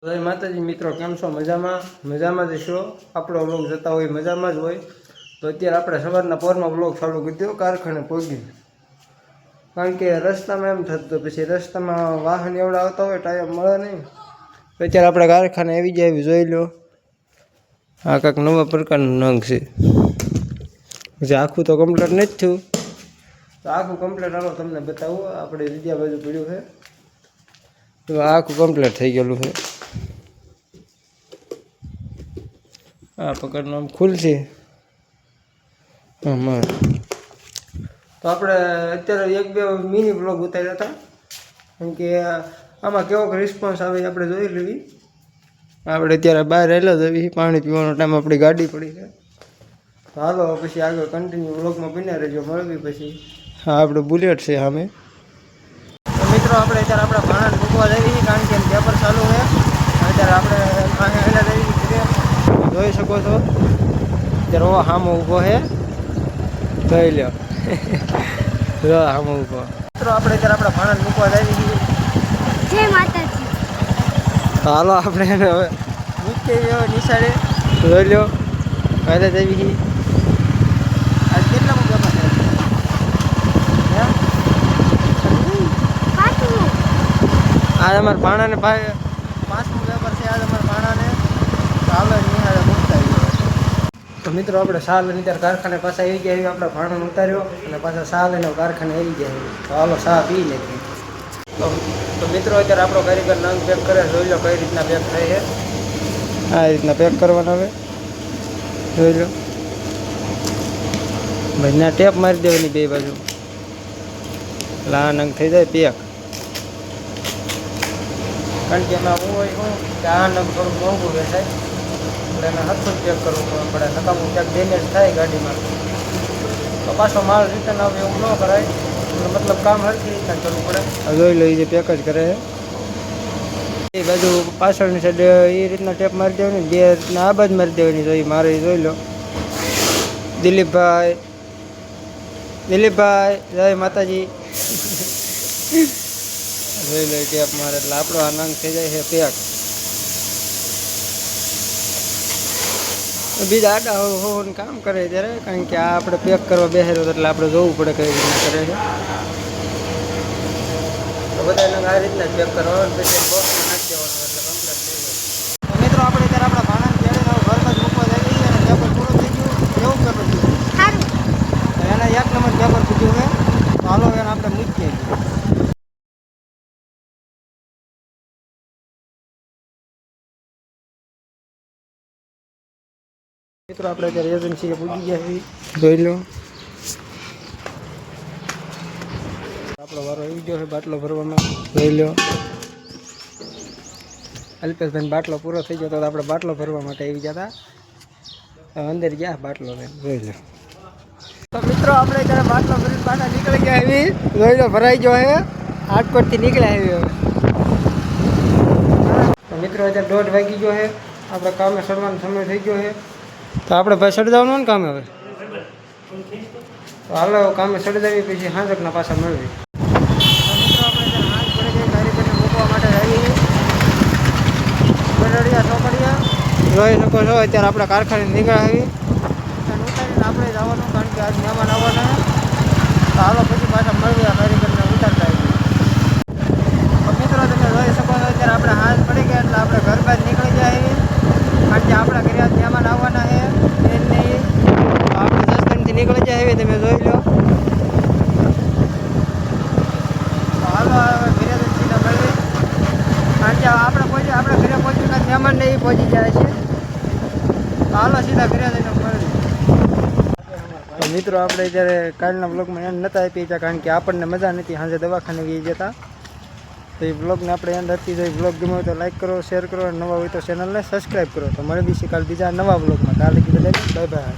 જય માતાજી મિત્રો, કેમ છો? મજામાં જ છો? આપણો વ્લોગ જતા હોય મજામાં જ હોય. તો અત્યારે આપણે સવારના પોરમાં વ્લોગ ચાલુ કરી દો કારખાને પહોંચી. કારણ કે રસ્તામાં એમ થતું પછી રસ્તામાં વાહન એવડા આવતા હોય ટાઈમ મળે નહીં. તો અત્યારે આપણે કારખાને આવી જાય જોઈ લો. આ કાંઈક નવા પ્રકારનું નંગ છે. પછી આખું તો કમ્પ્લીટ નથી થયું. તો આખું કમ્પ્લીટ હાલો તમને બતાવું. આપણે બીજા બાજુ પડ્યું છે તો આખું કમ્પ્લીટ થઈ ગયેલું છે. આ પકડનું આમ ખુલશે આમાં. તો આપણે અત્યારે એક બે મિની બ્લોગ ઉતાર્યા હતા. કેમ કે આમાં કેવો રિસ્પોન્સ આવે આપણે જોઈ લેવી. આપણે અત્યારે બહાર રહેલા જવી, પાણી પીવાનો ટાઈમ આપણી ગાડી પડી છે. તો હાલો પછી આગળ કન્ટિન્યુ બ્લોગમાં બન્યા રહેજો. મળવી પછી હા આપણે બુલેટ છે સામે. તો મિત્રો આપણે અત્યારે આપણા ભાણાને મૂકવા જઈએ કારણ કે પેપર ચાલુ છે. અત્યારે આપણે હેલા જઈએ જોઈ શકો છો. અત્યારે સામો ઊભો છે જોઈ લો. સામો ઊભો મિત્રો આપણે અત્યારે આપણા ભાણાને મૂકવા જઈએ. જય માતાજી. હાલો આપણે એને હવે મૂકી હવે નિશાળે જોઈ લો. પહેલે જઈએ આજ કેટલા પેપર છે? આજ અમારા ભાણાને પાંચમું પેપર છે આજ અમારા ભાણાને. હાલો નિહાળે મૂકતા ગયો. તો મિત્રો આપણે શાહ લઈને ત્યારે કારખાને પાછા આવી ગયા. આપણા ભાણાને ઉતાર્યો અને પાછા શાહ લઈને કારખાને આવી ગયા. તો હાલો શાહ પી નાખીએ. તો મિત્રો અત્યારે આપણો કારીગર નંગ પેક કરે. જોઈ લો કઈ રીતના પેક થાય છે. આ રીતના પેક કરવાના આવે જોઈ લો. ભાઈ ના ટેપ મારી દેવાની બે બાજુ. એટલે આ નંગ થઈ જાય પેક. કારણ કે એમાં હું હોય શું કે આ નંગ થોડું મોંઘું વેચાય એટલે એને હથું જ પેક કરવું પડે. નકામું ક્યાંક ડેમેજ થાય ગાડીમાં તો પાછો માલ રિટર્ન આવે એવું ન કરાય. મતલબ કામ હરખી રીતના કરવું પડે. જોઈ લો એ જે પેક જ કરે એ બાજુ પાછળની સાઈડ એ રીતના ટેપ મારી દેવાની. બે રીતના આ બાજુ મારી દેવાની. જોઈ મારે જોઈ લો. દિલીપભાઈ જય માતાજી. જોઈ લો ટેપ મારે એટલે આપણો આ નંગ થઈ જાય છે પેક. બીજા આડા હોવાનું કામ કરે ત્યારે કારણ કે આ આપણે પેક કરવા બેસેલો એટલે આપણે જોવું પડે કઈ રીતના કરે છે. તો બધા નંગ આ રીતના જ પેક કરવાનું પછી બોક્સમાં નાખી દેવાનું એટલે કમ્પ્લીટ થઈ જાય. તો મિત્રો આપણે ત્યારે આપણા ભાણાને તેડીને ઘરમાં જ મૂકવા જઈએ અને પેપર પૂરું થઈ ગયું. કેવું પેપર થયું? સારું. એના એક નંબર પેપર પૂછ્યું છે. તો હાલો એને આપણે મૂકીએ. મિત્રો આપણે અત્યારે એજન્સીએ પૂછી ગયા છીએ. જોઈ લો આપણો વારો આવી ગયો છે બાટલો ભરવામાં. જોઈ લો અલ્પેશભાઈ બાટલો પૂરો થઈ ગયો તો આપણે બાટલો ભરવા માટે આવી ગયા હતા. અંદર ગયા બાટલો લઈને જોઈ લો. તો મિત્રો આપણે અત્યારે બાટલો ભરીને પાછા નીકળી ગયા એવી. જોઈ લો ભરાઈ ગયો છે. હાટકોટથી નીકળ્યા એવી હવે. તો મિત્રો અત્યારે 1:30 વાગી ગયો છે. આપણે કામે ચડવાનો સમય થઈ ગયો છે. તો આપણે ભાઈ ચડી જવાનું ને કામે હવે. તો હાલો કામે ચડી જઈએ પછી હાંજકના પાછા મળવી. મિત્રો આપણે હાંજ પડી ગઈ કારીગરને મૂકવા માટે આવીએ. બરડિયા ચોકડિયા જોઈ શકો છો. અત્યારે આપણે કારખાને નીકળ્યા આવી અને ઉતારીને આપણે જવાનું કારણ કે આજ મહેમાન આવવાના. તો હાલો પછી પાછા મળવી આ કારીગરને ઉતારતા આવીએ. તો મિત્રો તમે જોઈ શકો છો અત્યારે આપણે હાંજ પડી ગયા એટલે આપણે ઘર બહાર નીકળી જાય કારણ કે આપણા ઘરે આજ મહેમાન આવવાના છે. આપણે 10 મિનિટથી નીકળી જાય તમે જોઈ લો. હાલો હવે ઘરે જઈને મળવી કારણ કે આપણે ઘરે પહોંચ્યું કાંઈ મહેમાનને એ પહોંચી જાય છે. હાલો સીધા ઘરે જઈને મળવી. મિત્રો આપણે જ્યારે કાલના બ્લોગમાં એન્ડ નહોતા આપી હતા કારણ કે આપણને મજા નથી. સાંજે દવાખાને ગઈ જતા. તો એ બ્લોગને આપણે એન્ડ આપી. તો એ બ્લોગ ગમે હોય તો લાઈક કરો, શેર કરો અને નવા હોય તો ચેનલને સબસ્ક્રાઈબ કરો. તો મળે બીજી કાલ બીજા નવા બ્લોગમાં. કાલે કીધું બાય બાય.